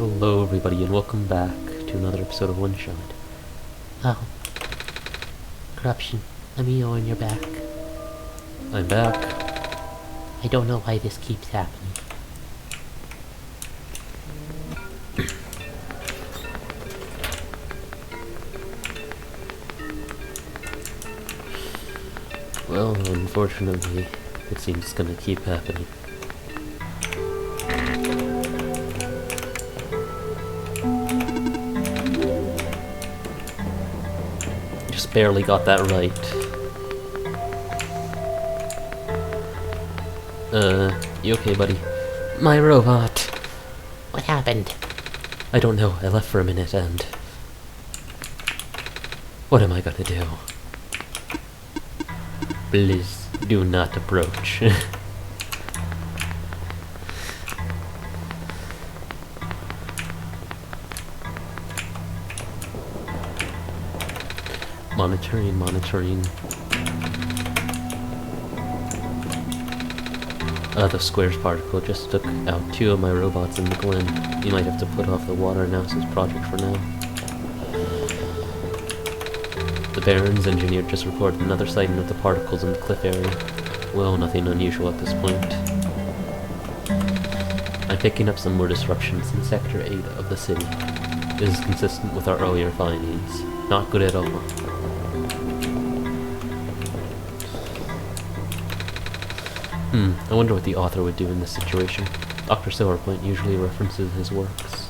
Hello everybody and welcome back to another episode of Oneshot. Oh. Corruption. Let me know when you're back. I'm back. I don't know why this keeps happening. Well, unfortunately, it seems it's gonna keep happening. Just barely got that right. You okay, buddy? My robot! What happened? I don't know, I left for a minute and... What am I gonna do? Please, do not approach. Monitoring. The squares particle just took out 2 of my robots in the glen. You might have to put off the water analysis project for now. The Baron's engineer just recorded another sighting of the particles in the cliff area. Well, nothing unusual at this point. I'm picking up some more disruptions in Sector 8 of the city. This is consistent with our earlier findings. Not good at all. I wonder what the author would do in this situation. Dr. Silverpoint usually references his works.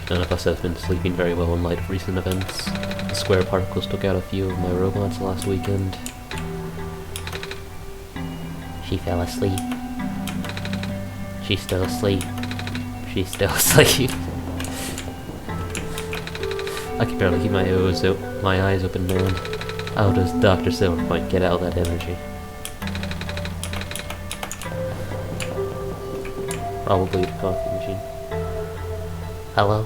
None of us have been sleeping very well in light of recent events. The square particles took out a few of my robots last weekend. She fell asleep. She's still asleep. She's still asleep. I can barely keep my eyes open, man. How does Dr. Silverpoint get out that energy? Probably the coffee machine. Hello?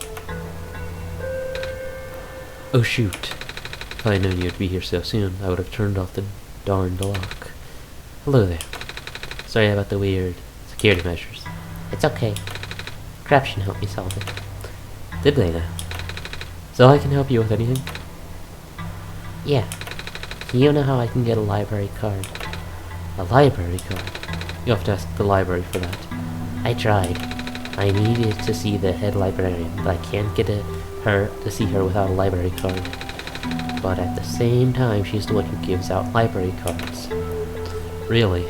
Oh shoot. If I had known you'd be here so soon, I would have turned off the darned lock. Hello there. Sorry about the weird security measures. It's okay. Corruption helped me solve it. Did they now? So I can help you with anything? Yeah. You know how I can get a library card? A library card? You have to ask the library for that. I tried. I needed to see the head librarian, but I can't get her to see her without a library card. But at the same time, she's the one who gives out library cards. Really?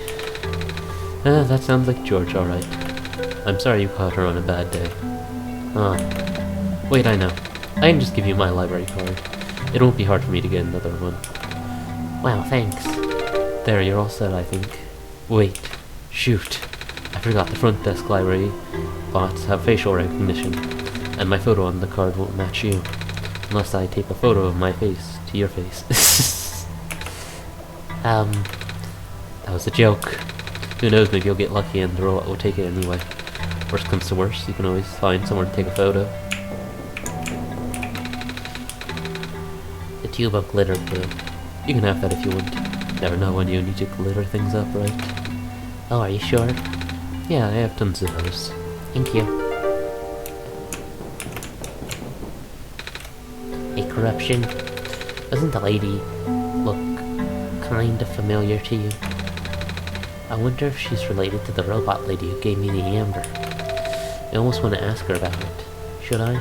That sounds like George, alright. I'm sorry you caught her on a bad day. Wait, I know. I can just give you my library card. It won't be hard for me to get another one. Wow, thanks. There, you're all set, I think. Wait. Shoot. I forgot the front desk library bots have facial recognition, and my photo on the card won't match you. Unless I tape a photo of my face to your face. That was a joke. Who knows, maybe you'll get lucky and the robot will take it anyway. Worst comes to worst, you can always find somewhere to take a photo. The tube of glitter glue. You can have that if you want. Never know when you need to glitter things up, right? Oh, are you sure? Yeah, I have tons of those. Thank you. Hey, Corruption. Doesn't the lady look kind of familiar to you? I wonder if she's related to the robot lady who gave me the amber. I almost want to ask her about it. Should I?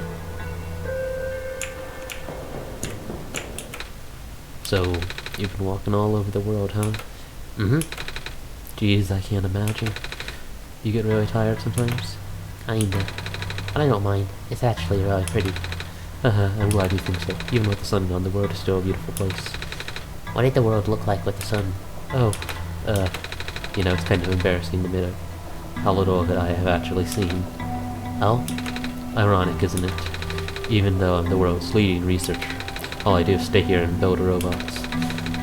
So, you've been walking all over the world, huh? Mm-hmm. Jeez, I can't imagine. You get really tired sometimes? Kinda. But I don't mind. It's actually really pretty. I'm glad you think so. Even with the sun gone, the world is still a beautiful place. What did the world look like with the sun? Oh, you know, it's kind of embarrassing to admit how little of it I have actually seen. Oh? Ironic, isn't it? Even though I'm the world's leading researcher, all I do is stay here and build robots.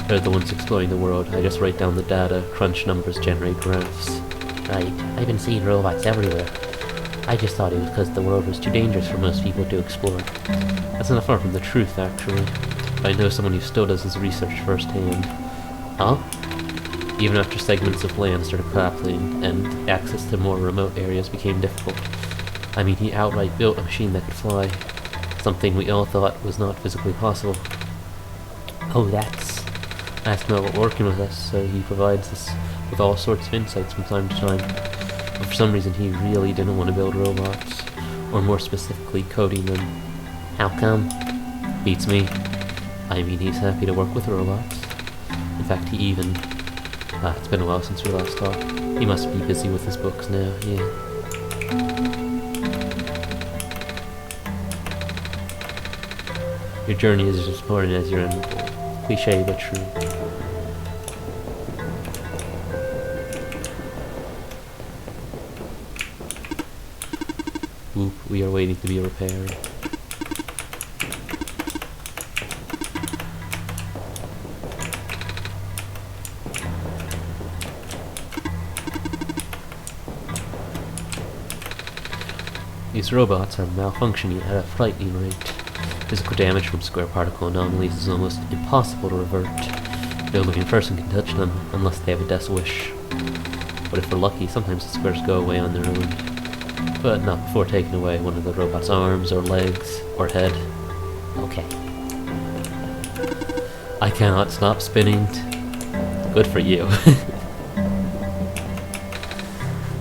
They're the ones exploring the world. I just write down the data, crunch numbers, generate graphs. Right. I've been seeing robots everywhere. I just thought it was because the world was too dangerous for most people to explore. That's not far from the truth, actually. But I know someone who still does his research firsthand. Huh? Even after segments of land started collapsing and access to more remote areas became difficult. I mean, he outright built a machine that could fly, something we all thought was not physically possible. Oh, that's... I asked him about working with us, so he provides us with all sorts of insights from time to time. But for some reason, he really didn't want to build robots, or more specifically, coding them. How come? Beats me. I mean, he's happy to work with robots. In fact, he even... it's been a while since we last talked. He must be busy with his books now, yeah. Your journey is as important as your end goal. Cliché, but true. Oop, we are waiting to be repaired. These robots are malfunctioning at a frightening rate. Physical damage from square particle anomalies is almost impossible to revert. No living person can touch them unless they have a death wish. But if we're lucky, sometimes the squares go away on their own. But not before taking away one of the robot's arms or legs or head. Okay. I cannot stop spinning. Good for you.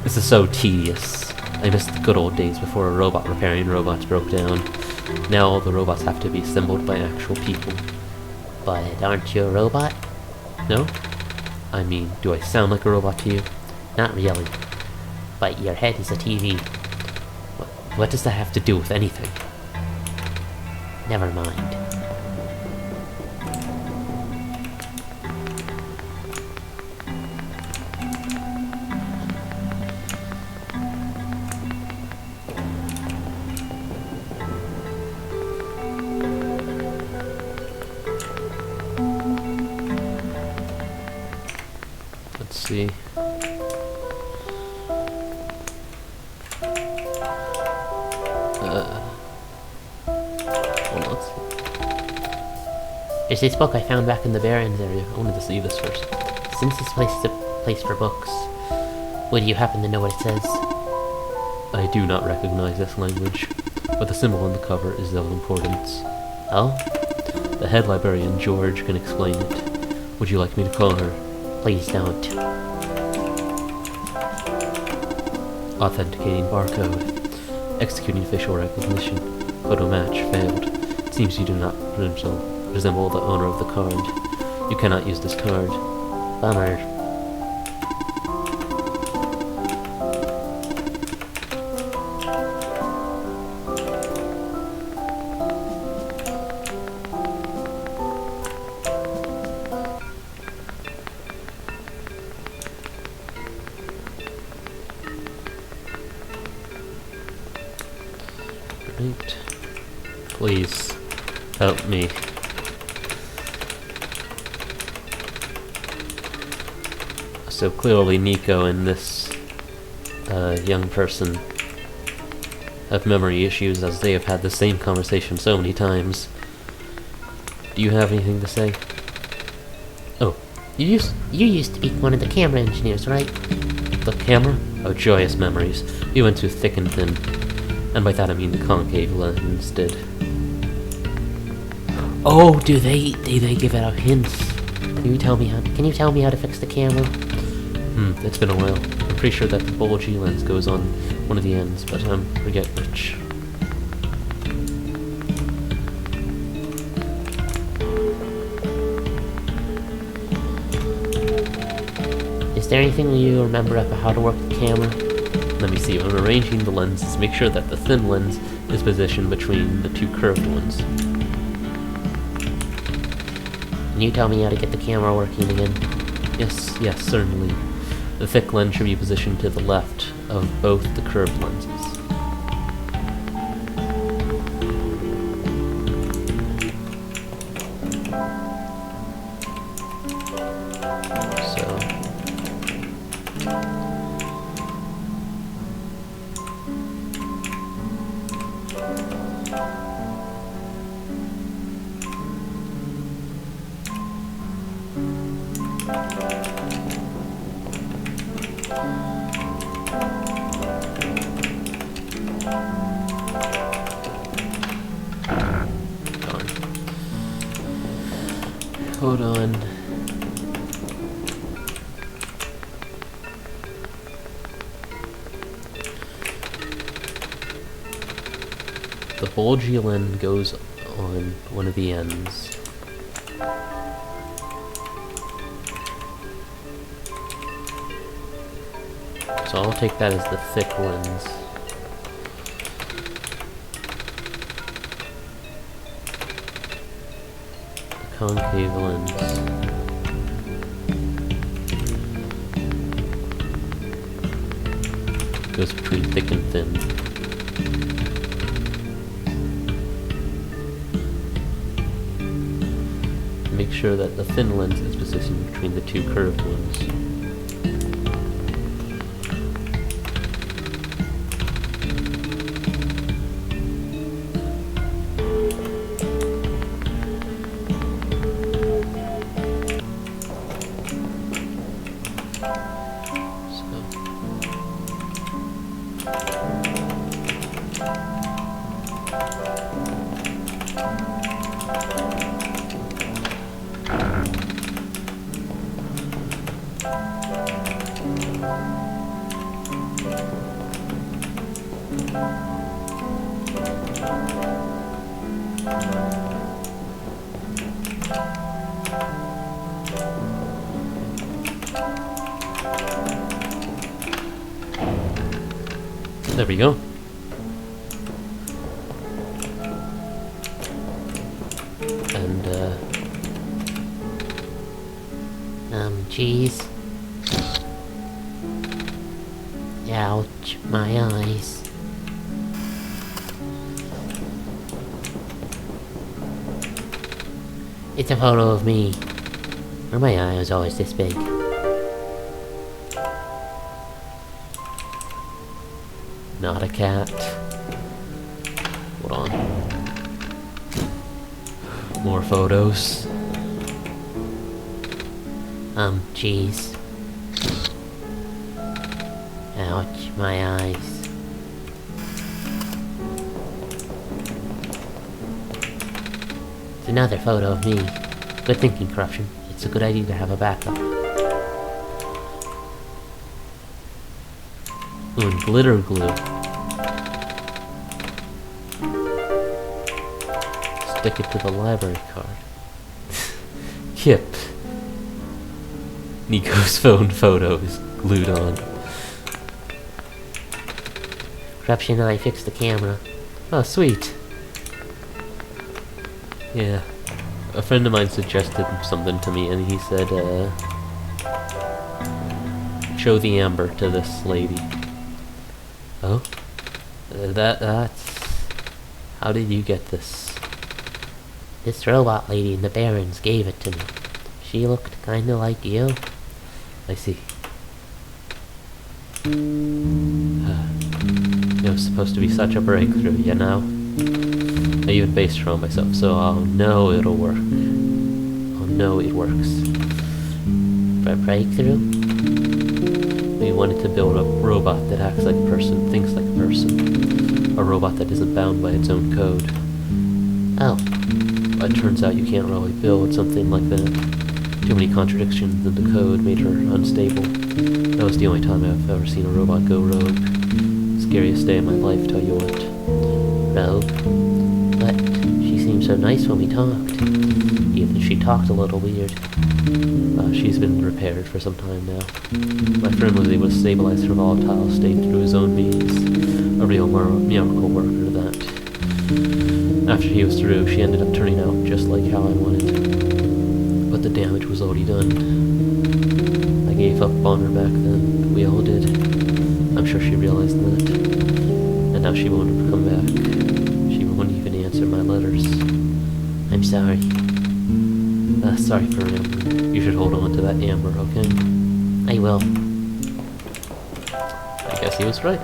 This is so tedious. I miss the good old days before a robot repairing robots broke down. Now all the robots have to be assembled by actual people. But aren't you a robot? No? I mean, do I sound like a robot to you? Not really. But your head is a TV. What does that have to do with anything? Never mind. Let's see. Hold on, let's see. There's this book I found back in the Barrens area. I wanted to see this first. Since this place is a place for books, would you happen to know what it says? I do not recognize this language, but the symbol on the cover is of importance. Oh? The head librarian, George, can explain it. Would you like me to call her? Please don't. Authenticating barcode. Executing facial recognition. Photo match failed. It seems you do not resemble the owner of the card. You cannot use this card. Bummer. Right. Please, help me. So clearly Nico and this young person have memory issues, as they have had the same conversation so many times. Do you have anything to say? Oh, you used to be one of the camera engineers, right? The camera? Oh, joyous memories. We went through thick and thin. And by that I mean the concave lens did. Oh, do they give out hints? Can you tell me how to fix the camera? It's been a while. I'm pretty sure that the bulgy lens goes on one of the ends, but I forget which. Is there anything you remember about how to work the camera? Let me see. When arranging the lenses, make sure that the thin lens is positioned between the two curved ones. Can you tell me how to get the camera working again? Yes, certainly. The thick lens should be positioned to the left of both the curved lenses. Hold on. The bulgy lens goes on one of the ends. So I'll take that as the thick lens. The concave lens goes between thick and thin. Make sure that the thin lens is positioned between the two curved ones. There we go. And, Jeez. Ouch, my eyes. It's a photo of me. Or my eye was always this big. not a cat. Hold on. More photos. Jeez. Ouch, my eyes. It's another photo of me. Good thinking, Corruption. It's a good idea to have a backup. Ooh, and glitter glue. Stick it to the library card. Kip. Nico's phone photo is glued on. Corruption and I fixed the camera. Oh, sweet. Yeah. A friend of mine suggested something to me, and he said, show the amber to this lady. Oh? That's... How did you get this? This robot lady in the Barrens gave it to me. She looked kinda like you. I see. It was supposed to be such a breakthrough, you know? I even based her on myself, so I'll know it'll work. I'll know it works. For a breakthrough? We wanted to build a robot that acts like a person, thinks like a person. A robot that isn't bound by its own code. Oh. But it turns out you can't really build something like that. Too many contradictions in the code made her unstable. That was the only time I've ever seen a robot go rogue. Scariest day of my life, tell you what. Rogue? But she seemed so nice when we talked. Even if she talked a little weird. She's been repaired for some time now. My friend was able to stabilize her volatile state through his own means. A real miracle worker, that. After he was through, she ended up turning out just like how I wanted. But the damage was already done. I gave up on her back then. We all did. I'm sure she realized that. And now she won't ever come back. She won't even answer my letters. I'm sorry. Sorry for rambling. You should hold on to that amber, okay? I will. I guess he was right.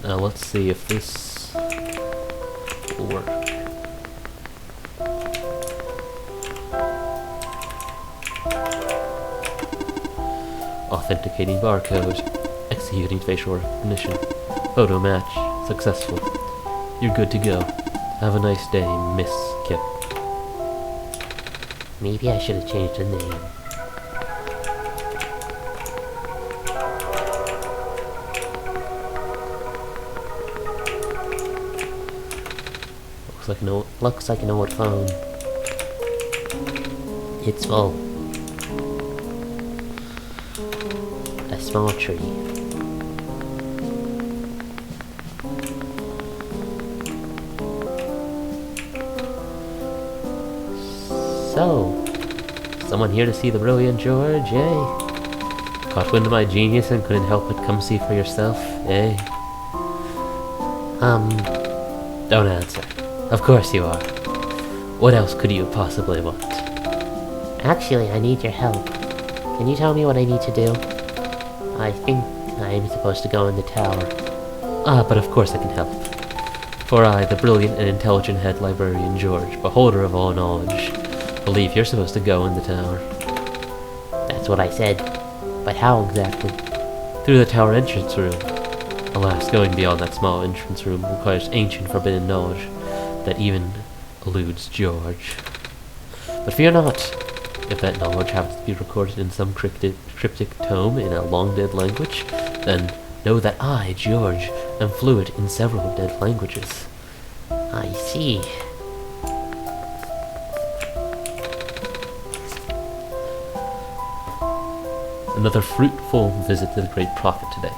Now let's see if this will work. Authenticating barcode. Executing facial recognition. Photo match. Successful. You're good to go. Have a nice day, Miss Kip. Maybe I should have changed the name. Looks like an old phone. It's full. A small tree. So, someone here to see the brilliant George, eh? Caught wind of my genius and couldn't help but come see for yourself, eh? Don't answer. Of course you are. What else could you possibly want? Actually, I need your help. Can you tell me what I need to do? I think I'm supposed to go in the tower. Ah, but of course I can help. For I, the brilliant and intelligent head librarian George, beholder of all knowledge, believe you're supposed to go in the tower. That's what I said. But how exactly? Through the tower entrance room. Alas, going beyond that small entrance room requires ancient forbidden knowledge that even eludes George. But fear not! If that knowledge happens to be recorded in some cryptic tome in a long-dead language, then know that I, George, am fluent in several dead languages. I see. Another fruitful visit to the great prophet today.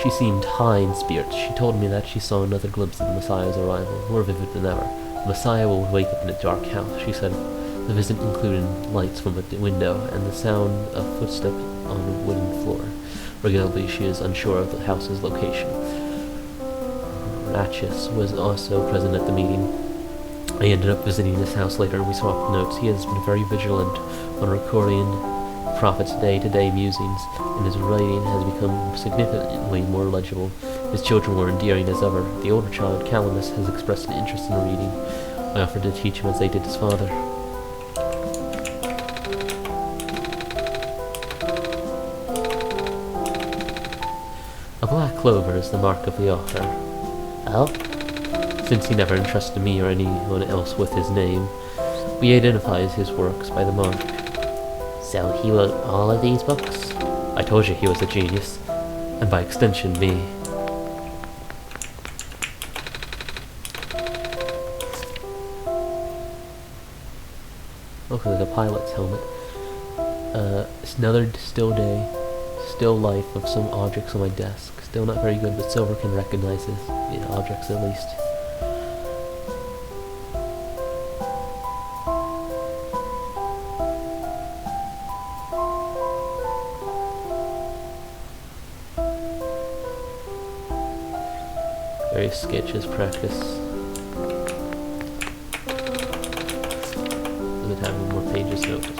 She seemed high in spirits. She told me that she saw another glimpse of the Messiah's arrival, more vivid than ever. The Messiah will wake up in a dark house, she said. The visit included lights from a window and the sound of footsteps on a wooden floor. Regularly, she is unsure of the house's location. Ratchis was also present at the meeting. I ended up visiting his house later and we swapped notes. He has been very vigilant on recording prophet's day-to-day musings, and his writing has become significantly more legible. His children were endearing as ever. The older child, Calamus, has expressed an interest in reading. I offered to teach him as they did his father. A black clover is the mark of the author. Oh? Since he never entrusted me or anyone else with his name, we identify his works by the mark. So he wrote all of these books? I told you he was a genius, and by extension, me. Looks like a pilot's helmet. It's another still day, still life of some objects on my desk. Still not very good, but Silver can recognize his objects at least. Various sketches, practice. Doesn't have any more pages to open.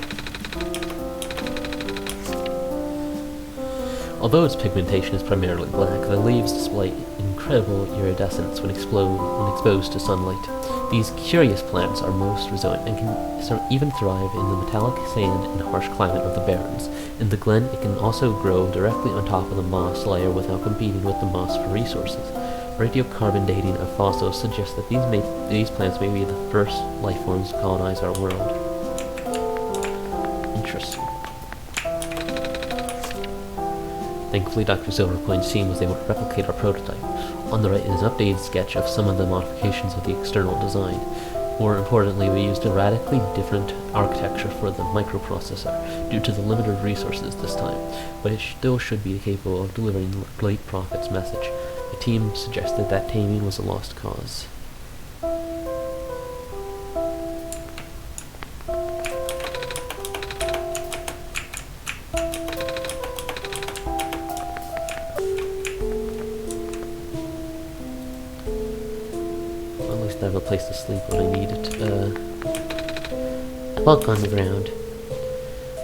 Although its pigmentation is primarily black, the leaves display incredible iridescence when exposed to sunlight. These curious plants are most resilient and can even thrive in the metallic sand and harsh climate of the barrens. In the glen, it can also grow directly on top of the moss layer without competing with the moss for resources. Radiocarbon dating of fossils suggests that these plants may be the first life forms to colonize our world. Interesting. Thankfully, Dr. Silvercoin's team was able to replicate our prototype. On the right is an updated sketch of some of the modifications of the external design. More importantly, we used a radically different architecture for the microprocessor, due to the limited resources this time, but it still should be capable of delivering the Great Prophet's message. The team suggested that taming was a lost cause. Well, at least I have a place to sleep when I need it. A book on the ground.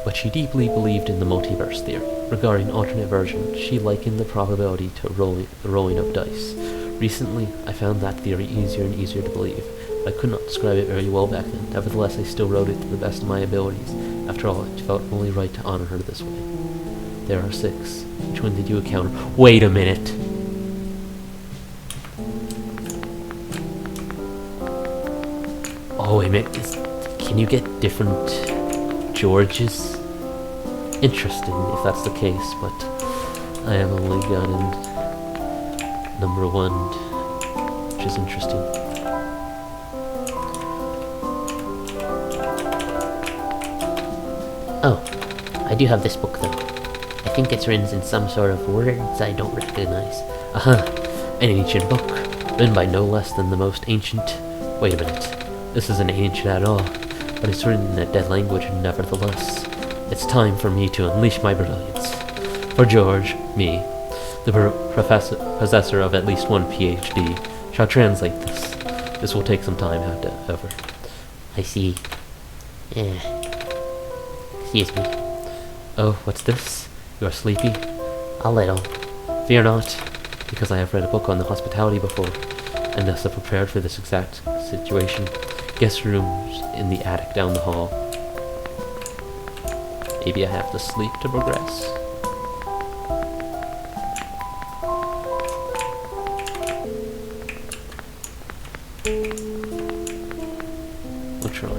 But she deeply believed in the multiverse theory. Regarding alternate versions, she likened the probability to the rolling of dice. Recently, I found that theory easier and easier to believe. I could not describe it very well back then. Nevertheless, I still wrote it to the best of my abilities. After all, it felt only right to honor her this way. There are 6. Which one did you encounter? Wait a minute! Oh, wait a minute. Can you get different George's? Interesting, if that's the case, but I have only gotten number 1, which is interesting. Oh, I do have this book though. I think it's written in some sort of words I don't recognize. Aha! An ancient book, written by no less than the most ancient... Wait a minute. This isn't ancient at all, but it's written in a dead language nevertheless. It's time for me to unleash my brilliance. For George, me, the possessor of at least 1 PhD, shall translate this. This will take some time, however. I see. Excuse me. Oh, what's this? You are sleepy? A little. Fear not, because I have read a book on the hospitality before, and thus have prepared for this exact situation. Guest rooms in the attic down the hall. Maybe I have to sleep to progress. I'll try.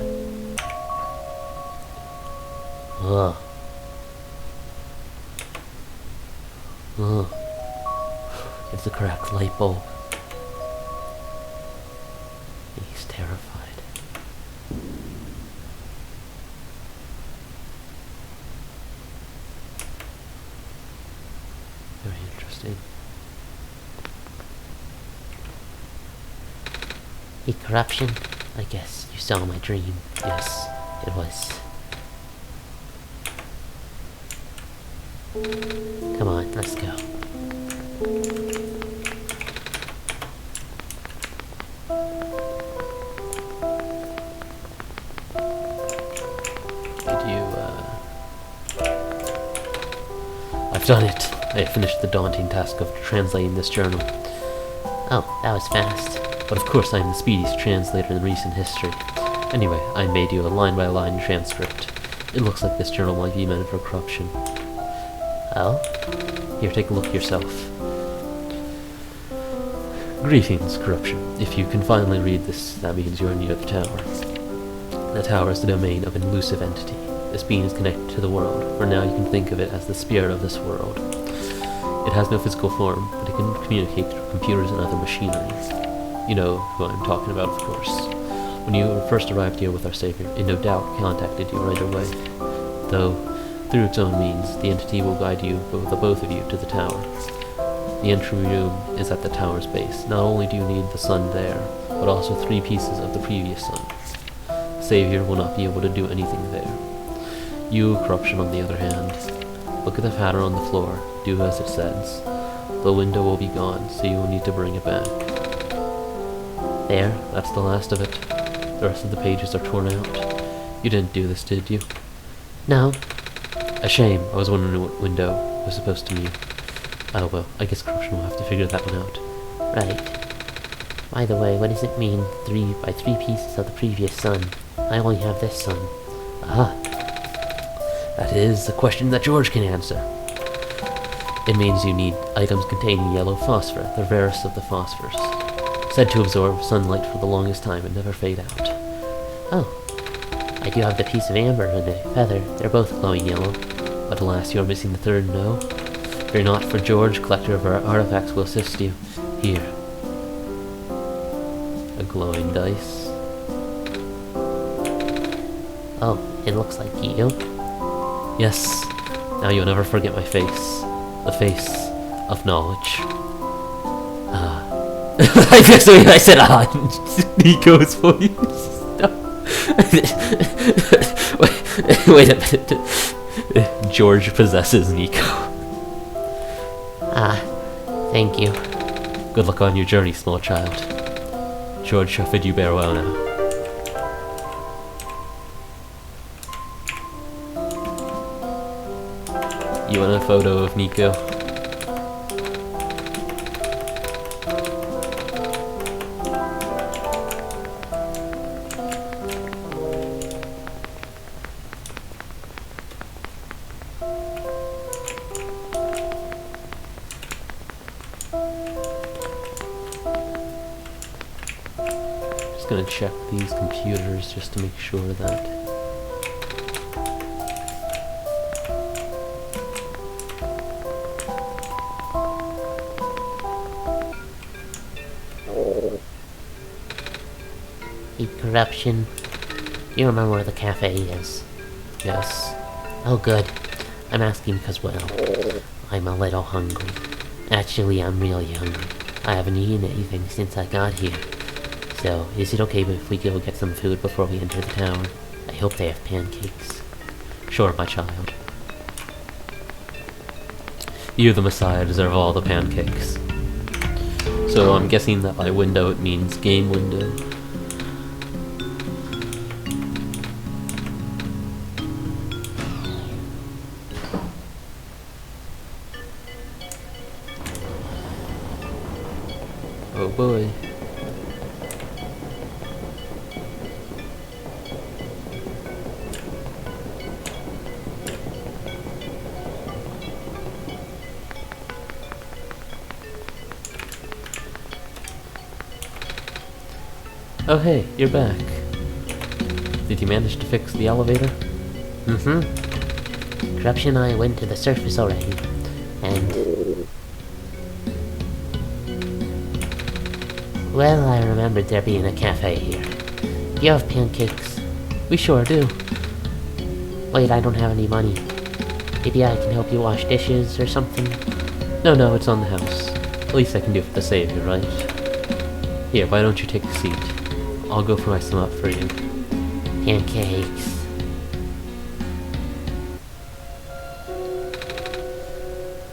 Ugh. It's a cracked light bulb. He's terrified. Very interesting. A corruption? I guess you saw my dream. Yes, It was. Come on, let's go. I've done it. I have finished the daunting task of translating this journal. Oh, that was fast. But of course I am the speediest translator in recent history. Anyway, I made you a line-by-line transcript. It looks like this journal might be meant for corruption. Oh? Here, take a look yourself. Greetings, corruption. If you can finally read this, that means you are near the tower. The tower is the domain of an elusive entity. This being is connected to the world. For now, you can think of it as the spirit of this world. It has no physical form, but it can communicate through computers and other machinery. You know who I'm talking about, of course. When you first arrived here with our savior, it no doubt contacted you right away. Though, through its own means, the entity will guide you, the both of you, to the tower. The entry room is at the tower's base. Not only do you need the sun there, but also 3 pieces of the previous sun. The savior will not be able to do anything there. You, corruption, on the other hand, look at the pattern on the floor, do as it says. The window will be gone, so you will need to bring it back. There, that's the last of it. The rest of the pages are torn out. You didn't do this, did you? No. A shame. I was wondering what window was supposed to mean. Oh well, I guess corruption will have to figure that one out. Right. By the way, what does it mean, 3 by 3 pieces of the previous sun? I only have this sun. Ah. That is a question that George can answer. It means you need items containing yellow phosphor, the rarest of the phosphors. Said to absorb sunlight for the longest time and never fade out. Oh. I do have the piece of amber and a feather. They're both glowing yellow. But alas, you are missing the third no. Fear not, for George, collector of our artifacts, will assist you. Here. A glowing dice. Oh, it looks like you. Yes. Now you'll never forget my face. The face of knowledge. Ah. I guess the way I said Nico's voice. No. wait a minute. George possesses Nico. Ah, thank you. Good luck on your journey, small child. George shall bid you farewell now. You want a photo of Nico? Just gonna check these computers just to make sure that Hate corruption. You remember where the cafe is? Yes. Oh, good. I'm asking because, well, I'm a little hungry. Actually, I'm really hungry. I haven't eaten anything since I got here. So, is it okay if we go get some food before we enter the tower? I hope they have pancakes. Sure, my child. You, the Messiah, deserve all the pancakes. So I'm guessing that by window it means game window. Oh boy. Oh hey, you're back. Did you manage to fix the elevator? Mm-hmm. Corruption and I went to the surface already, and... well, I remembered there being a cafe here. Do you have pancakes? We sure do. Wait, I don't have any money. Maybe I can help you wash dishes or something? No, it's on the house. At least I can do it for the savior, right? Here, why don't you take a seat? I'll go fry some up for you. Pancakes.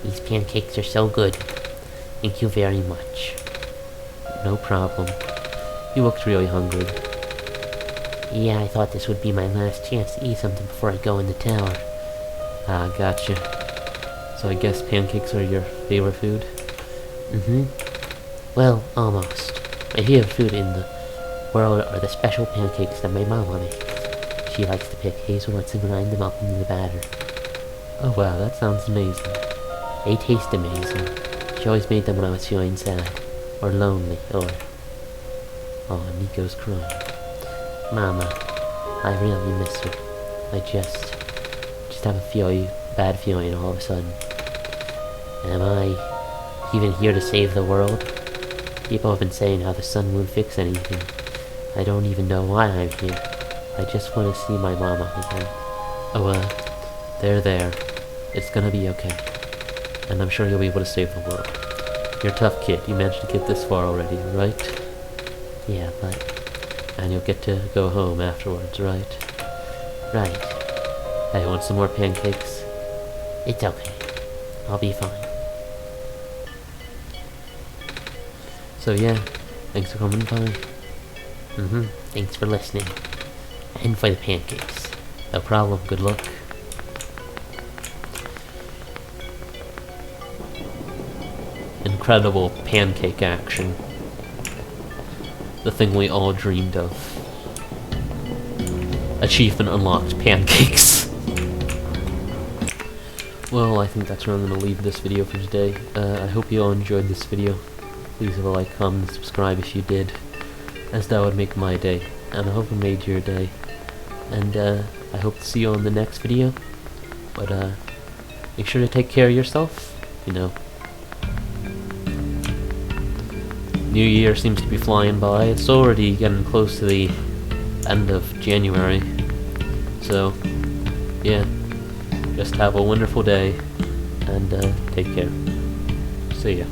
These pancakes are so good. Thank you very much. No problem. You looked really hungry. Yeah, I thought this would be my last chance to eat something before I go in the tower. Ah, gotcha. So I guess pancakes are your favorite food? Mm-hmm. Well, almost. My favorite food in the world are the special pancakes that my mama makes. She likes to pick hazelnuts and grind them up into the batter. Oh wow, that sounds amazing. They taste amazing. She always made them when I was feeling sad, or lonely, or... oh, Nico's crying. Mama, I really miss her. I just have a bad feeling all of a sudden. Am I even here to save the world? People have been saying how the sun won't fix anything. I don't even know why I'm here. I just want to see my mama again. Oh, there. It's gonna be okay. And I'm sure you'll be able to save the world. You're a tough kid. You managed to get this far already, right? Yeah, but... and you'll get to go home afterwards, right? right. Hey, want some more pancakes? It's okay. I'll be fine. So yeah, thanks for coming by. Mm-hmm. Thanks for listening. And for the pancakes. No problem, good luck. Incredible pancake action. The thing we all dreamed of. Achievement unlocked, pancakes. Well, I think that's where I'm going to leave this video for today. I hope you all enjoyed this video. Please leave a like, comment, and subscribe if you did, as that would make my day, and I hope it made your day. And I hope to see you on the next video, but make sure to take care of yourself, you know. New Year seems to be flying by. It's already getting close to the end of January, so yeah, just have a wonderful day, and take care. See ya.